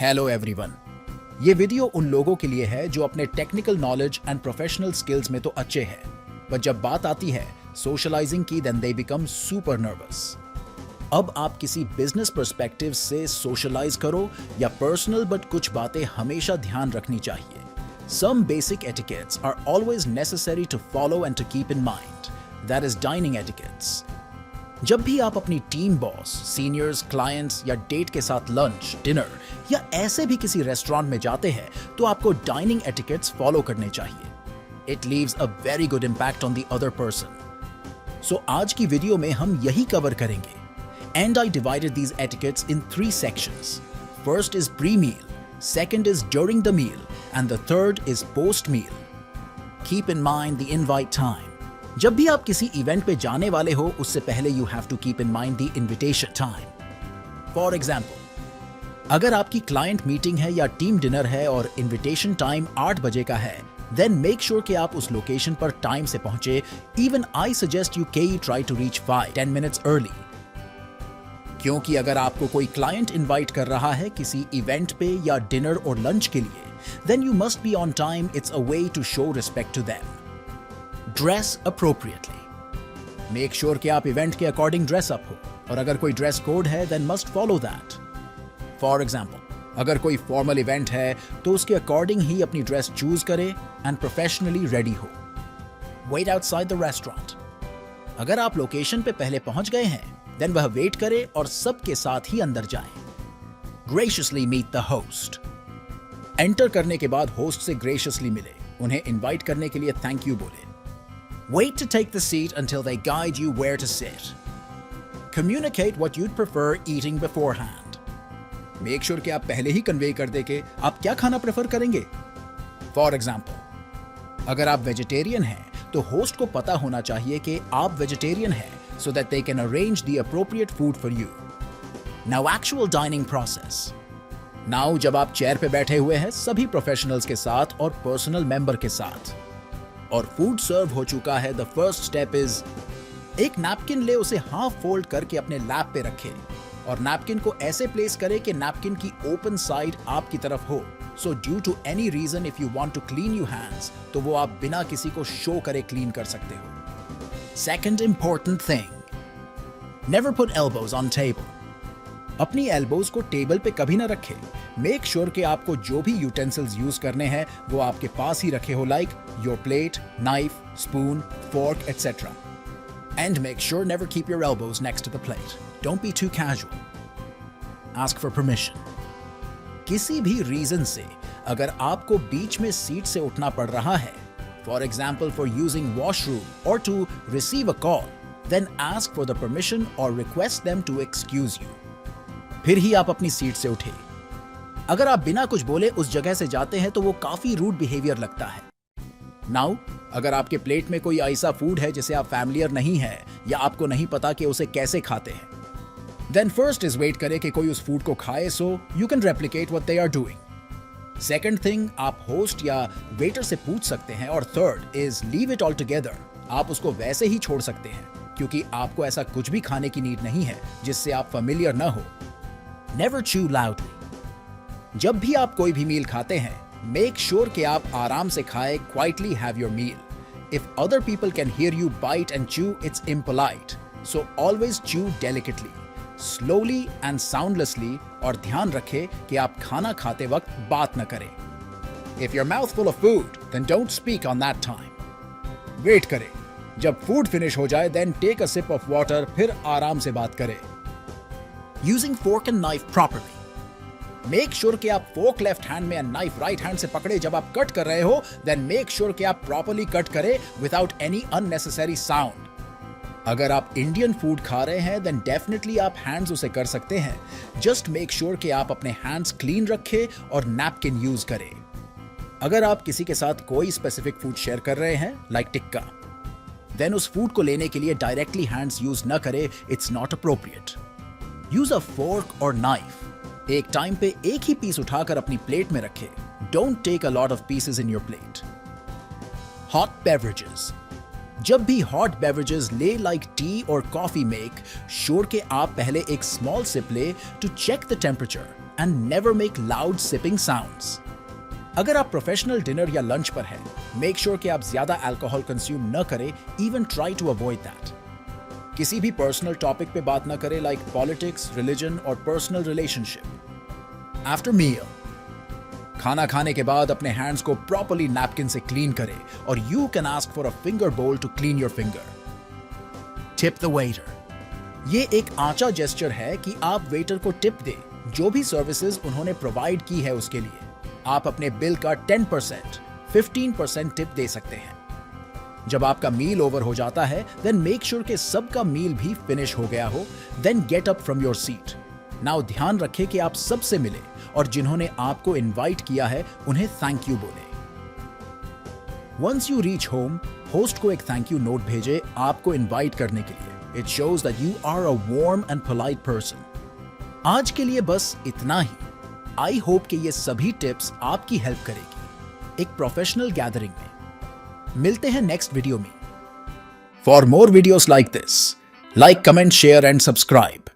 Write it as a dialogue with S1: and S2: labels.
S1: Hello everyone. ये video उन लोगों के लिए है जो अपने technical knowledge and professional skills में तो अच्छे हैं, बट जब बात आती है सोशलाइजिंग की then they become super nervous. अब आप किसी बिजनेस पर्सपेक्टिव से सोशलाइज करो या पर्सनल, बट कुछ बातें हमेशा ध्यान रखनी चाहिए। Some basic etiquettes are always necessary to follow and to keep in mind. That is dining etiquettes. जब भी आप अपनी टीम बॉस, सीनियर्स, क्लाइंट्स या डेट के साथ लंच, डिनर या ऐसे भी किसी रेस्टोरेंट में जाते हैं तो आपको डाइनिंग एटिकेट्स फॉलो करने चाहिए। It leaves a very good impact on the other person. So आज की वीडियो में हम यही कवर करेंगे। And I divided these etiquettes in 3 sections. First is pre-meal, second is during the meal, and the third is post-meal. Keep in mind the invite time. जब भी आप किसी इवेंट पे जाने वाले हो उससे पहले you have to keep in mind the invitation time. For example, अगर आपकी क्लाइंट मीटिंग है या टीम डिनर है और इन्विटेशन टाइम 8 बजे का है, then make sure कि आप उस लोकेशन पर टाइम से पहुंचे। Even I suggest you try to reach 5-10 minutes early. क्योंकि अगर आपको कोई क्लाइंट इनवाइट कर रहा है किसी इवेंट पे या डिनर और लंच के लिए, then you must be on time. It's a way to show respect to them. Dress appropriately. Make sure कि आप इवेंट के अकॉर्डिंग ड्रेस अप हो, और अगर कोई ड्रेस कोड है then must follow that. For example, अगर कोई फॉर्मल इवेंट है तो उसके अकॉर्डिंग ही अपनी ड्रेस चूज करे एंड प्रोफेशनली रेडी हो। Wait outside the restaurant. अगर आप लोकेशन पे पहले पहुंच गए हैं then वह वेट करे और सबके साथ ही अंदर जाए। Graciously meet the host. Enter करने के बाद होस्ट से ग्रेशियसली मिले, उन्हें इनवाइट करने के लिए थैंक यू बोले। Wait to take the seat until they guide you where to sit. Communicate what you'd prefer eating beforehand. Make sure कि आप पहले ही कन्वे कर दे कि आप क्या खाना प्रेफर करेंगे। For example, अगर आप वेजिटेरियन हैं तो होस्ट को पता होना चाहिए कि आप वेजिटेरियन हैं, so that they can arrange the appropriate food for you. Now actual dining process. Now जब आप चेयर पे बैठे हुए हैं सभी प्रोफेशनल्स के साथ और पर्सनल मेंबर के साथ और फूड सर्व हो चुका है, द फर्स्ट स्टेप इज एक नैपकिन ले, उसे हाफ फोल्ड करके अपने लैप पे रखे और नैपकिन को ऐसे प्लेस करे कि नैपकिन की ओपन साइड आपकी तरफ हो। So due to any reason if you want to clean your hands तो वो आप बिना किसी को शो करे क्लीन कर सकते हो। Second important thing, never put elbows on table. अपनी एल्बोज को टेबल पे कभी ना रखे। मेक श्योर कि आपको जो भी यूटेंसिल्स यूज करने हैं वो आपके पास ही रखे हो, like your plate, knife, spoon, fork etcetera. And make sure never keep your elbows next to the plate. Don't be too casual. Ask for permission. किसी भी रीजन से अगर आपको बीच में सीट से उठना पड़ रहा है, for example for using washroom और to receive a call, then ask for the permission और request them to excuse you. फिर ही आप अपनी सीट से उठे। अगर आप बिना कुछ बोले उस जगह से जाते हैं तो वो काफी रूड बिहेवियर लगता है। नाउ अगर आपके प्लेट में कोई ऐसा फूड है जिसे आप फैमिलियर नहीं है या आपको नहीं पता कि उसे कैसे खाते हैं, देन फर्स्ट इज वेट करें कि कोई उस फूड को खाए so you can replicate what they are doing. Second thing, आप होस्ट या वेटर से पूछ सकते हैं, और third is leave it all together. आप उसको वैसे ही छोड़ सकते हैं क्योंकि आपको ऐसा कुछ भी खाने की नीड नहीं है जिससे आप फेमिलियर ना हो। Never chew loudly. जब भी आप कोई भी मील खाते हैं, make sure कि आप आराम से खाएं, quietly have your meal. If other people can hear you bite and chew, it's impolite. So always chew delicately, slowly and soundlessly, और ध्यान रखें कि आप खाना खाते वक्त बात न करें। If your mouth full of food, then don't speak on that time. Wait करें, जब फूड फिनिश हो जाए, then take a sip of water, फिर आराम से बात करें। Using fork and knife properly. Make sure कि आप fork left hand में and knife right hand से पकड़े जब आप कट कर रहे हो, then make sure कि आप properly कट करें without any unnecessary sound. अगर आप इंडियन फूड खा रहे हैं then definitely आप हैंड्स उसे कर सकते हैं। Just make sure कि आप अपने हैंड्स क्लीन रखें और नैपकिन यूज करें। अगर आप किसी के साथ कोई स्पेसिफिक फूड शेयर कर रहे हैं, like टिक्का, then उस फूड को लेने के लिए डायरेक्टली हैंड्स यूज न करें, it's not appropriate. Use a fork or knife. एक टाइम पे एक ही पीस उठाकर अपनी प्लेट में रखें। Don't take a lot of pieces in your plate. Hot beverages. जब भी हॉट बेवरेजेस ले लाइक टी और कॉफी मेक श्योर कि आप पहले एक स्मॉल सिप ले to check the temperature and never make loud sipping sounds. अगर आप प्रोफेशनल डिनर या लंच पर हैं, मेक श्योर कि आप ज्यादा अल्कोहल कंज्यूम न करें, even try to avoid that. किसी भी पर्सनल टॉपिक पे बात न करें, लाइक पॉलिटिक्स, रिलीजन और पर्सनल रिलेशनशिप। आफ्टर मील, खाना खाने के बाद अपने हैंड्स को प्रॉपर्ली नैपकिन से क्लीन करें और you can ask for a finger bowl to clean your finger. Tip the waiter. ये एक आंचा जेस्चर है कि आप वेटर को टिप दें जो भी सर्विसेज उन्होंने प्रोवाइड की है उसके लिए। आप अपने बिल का 10%, 15% टिप दे सकते हैं। जब आपका मील ओवर हो जाता है, देन मेक श्योर कि सबका मील भी फिनिश हो गया हो, then get up from your seat. Now ध्यान रखें कि आप सबसे मिले और जिन्होंने आपको इनवाइट किया है उन्हें थैंक यू बोले। Once you reach home, host को एक थैंक यू नोट भेजे आपको इनवाइट करने के लिए। It shows that you are a warm and polite person. आज के लिए बस इतना ही। आई होप कि ये सभी टिप्स आपकी हेल्प करेगी एक प्रोफेशनल गैदरिंग में। मिलते हैं नेक्स्ट वीडियो में। For more videos like this, like, comment, share and subscribe.